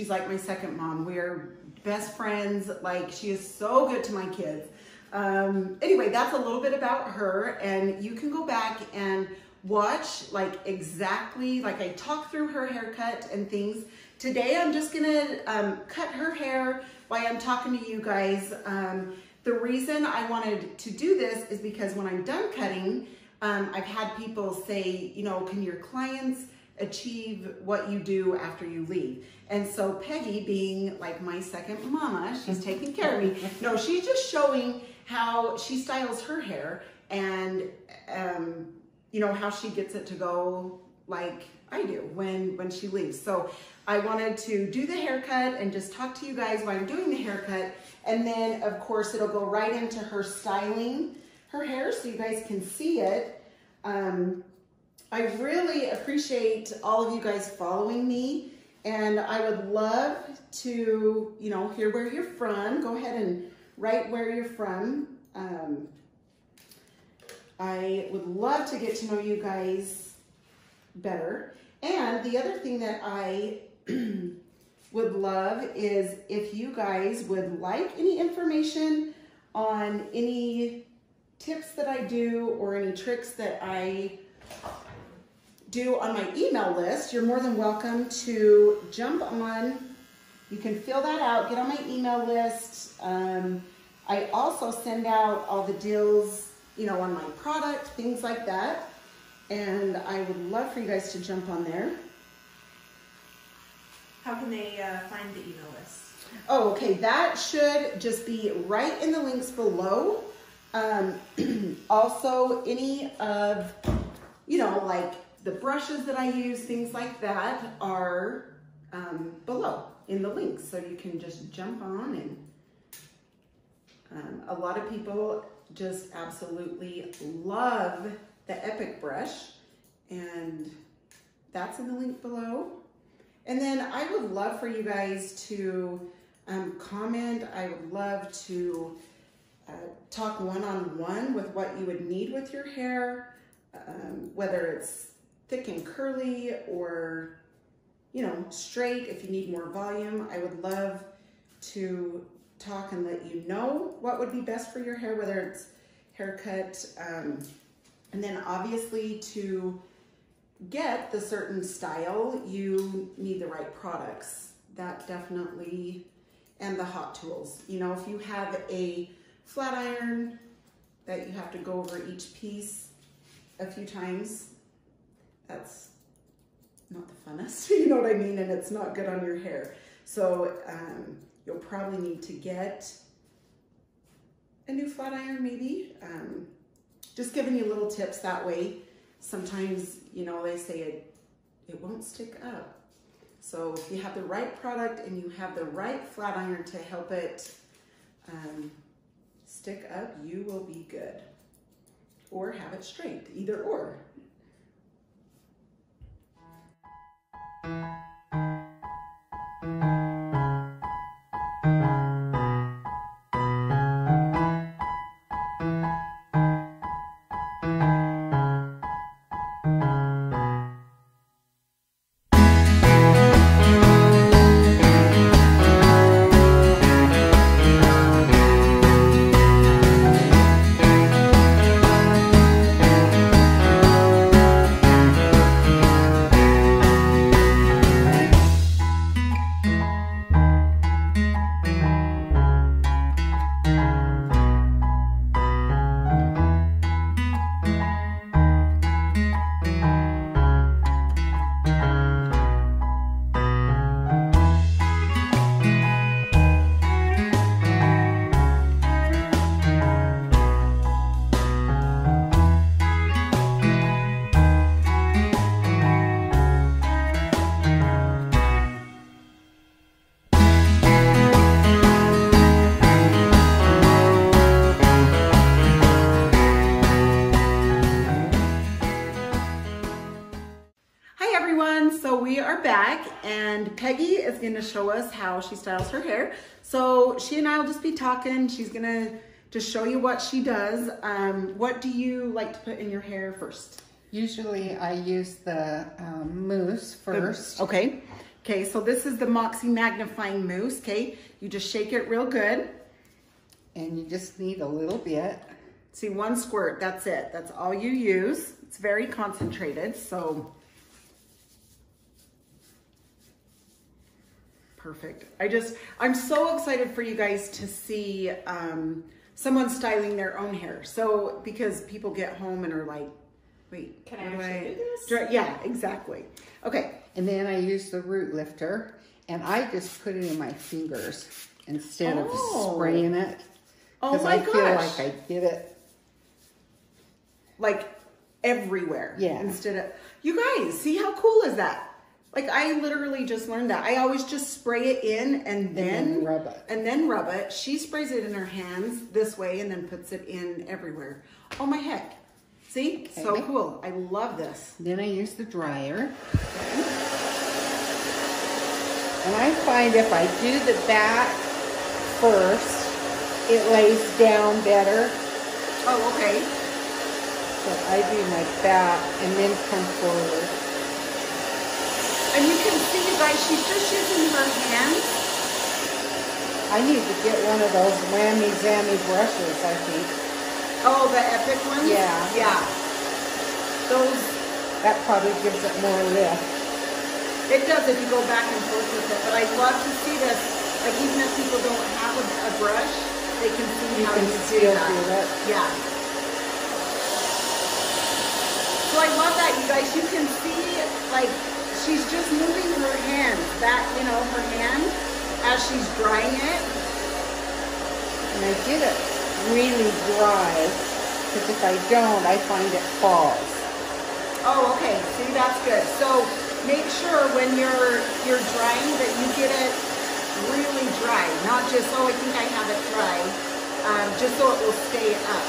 she's like my second mom. We're best friends. Like, she is so good to my kids. Anyway, that's a little bit about her, and you can go back and watch like exactly, like I talk through her haircut and things. Today, I'm just gonna cut her hair while I'm talking to you guys. The reason I wanted to do this is because when I'm done cutting, I've had people say, you know, can your clients achieve what you do after you leave? And so Peggy, being like my second mama, she's taking care of me. No, she's just showing how she styles her hair and, you know, how she gets it to go like I do when she leaves. So I wanted to do the haircut and just talk to you guys while I'm doing the haircut. And then of course it'll go right into her styling her hair so you guys can see it. I really appreciate all of you guys following me, and I would love to, you know, hear where you're from. Go ahead and write where you're from. I would love to get to know you guys better. And the other thing that I would love is if you guys would like any information on any tips that I do or any tricks that I do on my email list, you're more than welcome to jump on. You can fill that out, get on my email list. I also send out all the deals, you know, on my product, things like that. And I would love for you guys to jump on there. How can they find the email list? Oh, okay, that should just be right in the links below. Also, any of, you know, like the brushes that I use, things like that are below in the links. So you can just jump on, and a lot of people just absolutely love the Epic brush, and that's in the link below. And then I would love for you guys to comment. I would love to talk one-on-one with what you would need with your hair, whether it's thick and curly or, you know, straight. If you need more volume, I would love to talk and let you know what would be best for your hair, whether it's haircut, and then obviously to get the certain style, you need the right products. That definitely, and the hot tools. You know, if you have a flat iron that you have to go over each piece a few times, that's not the funnest, you know what I mean? And it's not good on your hair. So you'll probably need to get a new flat iron maybe. Just giving you little tips that way. Sometimes, you know, they say it won't stick up. So if you have the right product and you have the right flat iron to help it stick up, you will be good. Or have it straight, either or. And Peggy is going to show us how she styles her hair. So she and I will just be talking. She's going to just show you what she does. What do you like to put in your hair first? Usually I use the mousse first. Okay. Okay, so this is the Moxie Magnifying Mousse, okay? You just shake it real good. And you just need a little bit. See, 1 squirt, that's it. That's all you use. It's very concentrated, so. Perfect. I'm so excited for you guys to see someone styling their own hair. So, because people get home and are like, wait, can I actually do this? Yeah, exactly. Okay. And then I use the root lifter, and I just put it in my fingers instead of spraying it. Oh Because my I gosh. feel like I get it. Like everywhere. Yeah. Instead of, you guys, see how cool is that? Like I literally just learned that. I always just spray it in and then rub it. And then rub it. She sprays it in her hands this way and then puts it in everywhere. Oh my heck. See? Okay. So cool. I love this. Then I use the dryer. And I find if I do the back first, it lays down better. Oh, okay. So I do my back and then come forward. And you can see, you guys, she's just using her hands. I need to get one of those whammy zammy brushes, I think. Oh, the Epic ones? Yeah. Yeah. Those. That probably gives it more lift. It does if you go back and forth with it. But I love to see this. Like even if people don't have a brush, they can see how you do that. Yeah. So I love that, you guys. You can see, like, she's just moving her hand, her hand, as she's drying it. And I get it really dry, because if I don't, I find it falls. Oh, okay. See, that's good. So make sure when you're drying that you get it really dry, not just, oh, I think I have it dry, just so it will stay up.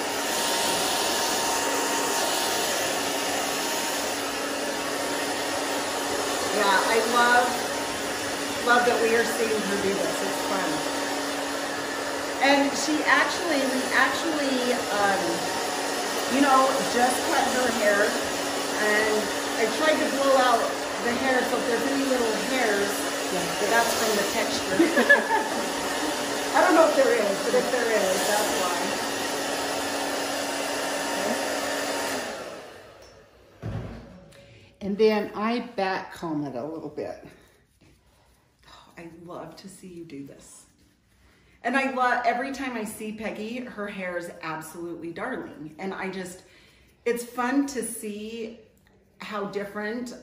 Yeah, I love that we are seeing her do this. It's fun. And we actually, just cut her hair, and I tried to blow out the hair, so if there's any little hairs, that's from the texture. I don't know if there is, but if there is, that's why. And then I back comb it a little bit. Oh, I love to see you do this. And I love, every time I see Peggy, her hair is absolutely darling. And it's fun to see how different,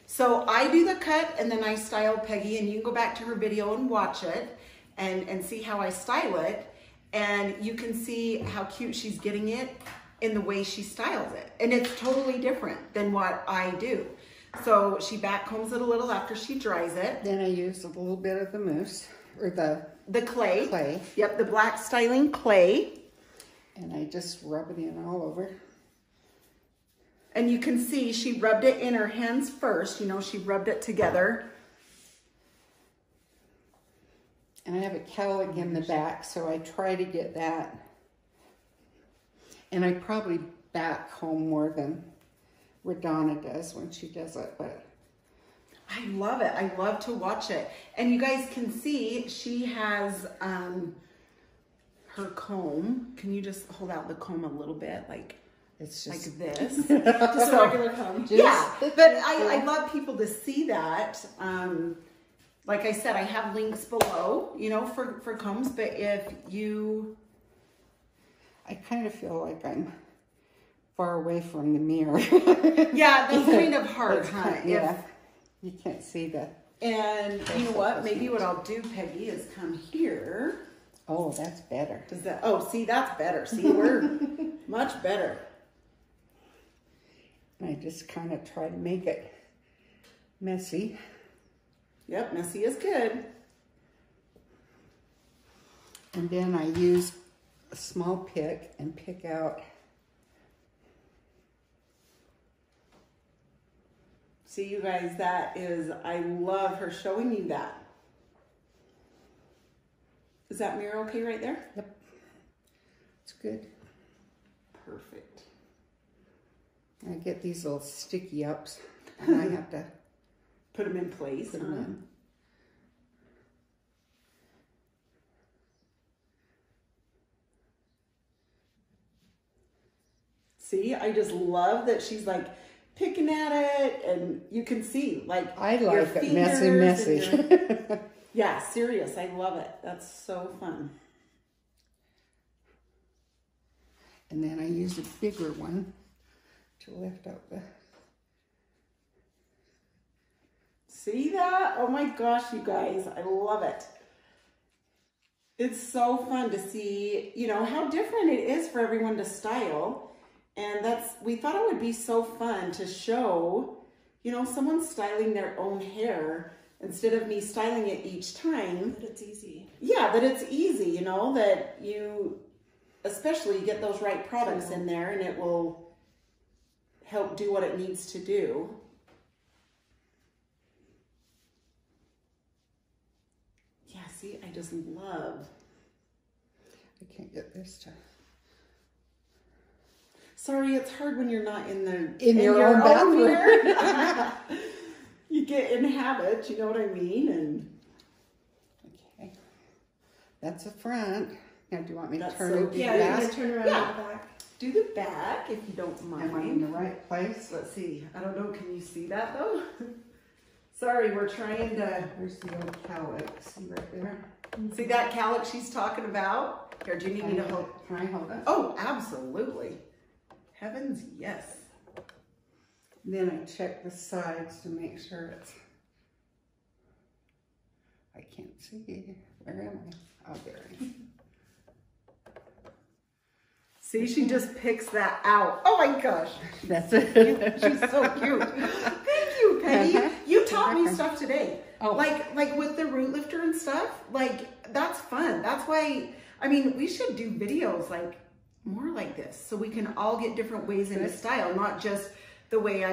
so I do the cut and then I style Peggy, and you can go back to her video and watch it and see how I style it. And you can see how cute she's getting it in the way she styles it. And it's totally different than what I do. So she back combs it a little after she dries it. Then I use a little bit of the mousse, or the clay. Clay. Yep, the black styling clay. And I just rub it in all over. And you can see she rubbed it in her hands first. She rubbed it together. And I have a cowlick in the back, so I try to get that. And I probably back comb more than Radonna does when she does it, but I love it. I love to watch it. And you guys can see she has her comb. Can you just hold out the comb a little bit? it's just like this. Just a regular comb. Yeah, but I love people to see that. Like I said, I have links below, for combs, but if you... I kind of feel like I'm far away from the mirror. Yeah, that's kind of hard, huh? Yeah, you can't see that. And you know what? Maybe what I'll do, Peggy, is come here. Oh, that's better. Does that? Oh, see, that's better. See, we're much better. And I just kind of try to make it messy. Yep, messy is good. And then I use a small pick and pick out. See, you guys, I love her showing you that. Is that mirror okay right there? Yep. It's good. Perfect. I get these little sticky ups and I have to put them in place. put them in. See, I just love that she's like picking at it, and you can see like I your like it fingers messy. and your- yeah, serious. I love it. That's so fun. And then I use a bigger one to lift up the... See that? Oh my gosh, you guys, I love it. It's so fun to see, you know, how different it is for everyone to style. And we thought it would be so fun to show, you know, someone styling their own hair instead of me styling it each time. But it's easy. Yeah, that it's easy, you know, that you, especially get those right products in there and it will help do what it needs to do. Yeah, see, I just love. I can't get this to... Sorry, it's hard when you're not in your own bathroom. mirror. You get in habit, you know what I mean? And Okay. That's the front. Now, do you want me to That's turn so it to cute. the Yeah, you back? can turn around Yeah. in the back. do the back if you don't Am I in the mind. right place? Let's see. I don't know. Can you see that though? Sorry, we're trying to There's the old cowlick. See right there? see that cowlick she's talking about. Here, do you need me to hold? Can I hold it? Oh, absolutely. Heavens, yes. Then I check the sides to make sure it's... I can't see. Where am I? Oh, there I am. See, she just picks that out. Oh my gosh. That's it. She's so cute. Thank you, Peggy. You taught me stuff today. Oh. Like with the root lifter and stuff. Like, that's fun. That's why, I mean, we should do videos like more like this so we can all get different ways into style, not just the way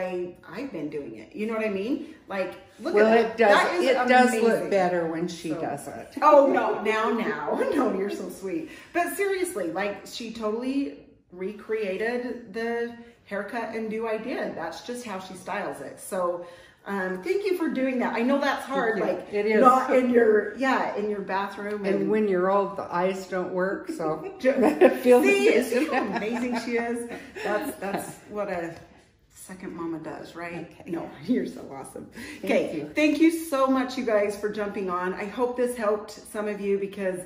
I've been doing it. You know what I mean? Like, look Well, at that. it does look better when she does it. Oh, no, now. No, you're so sweet. But seriously, like, she totally recreated the haircut and do I did. That's just how she styles it. So, thank you for doing that. I know that's hard, like, it is. not in your, in your bathroom. And when you're old, the eyes don't work, so see how amazing she is? That's what a second mama does, right? Okay. No, you're so awesome. Okay, thank you so much, you guys, for jumping on. I hope this helped some of you because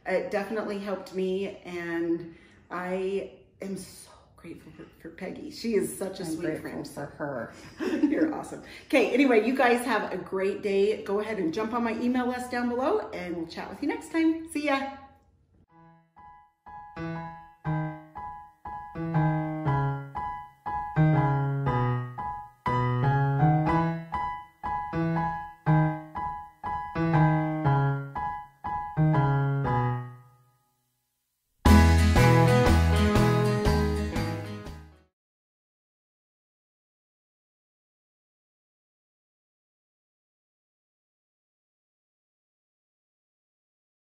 it definitely helped me, and I am so grateful for Peggy. She is such a sweet friend. for her. You're awesome. Okay, anyway, you guys have a great day. Go ahead and jump on my email list down below, and we'll chat with you next time. See ya.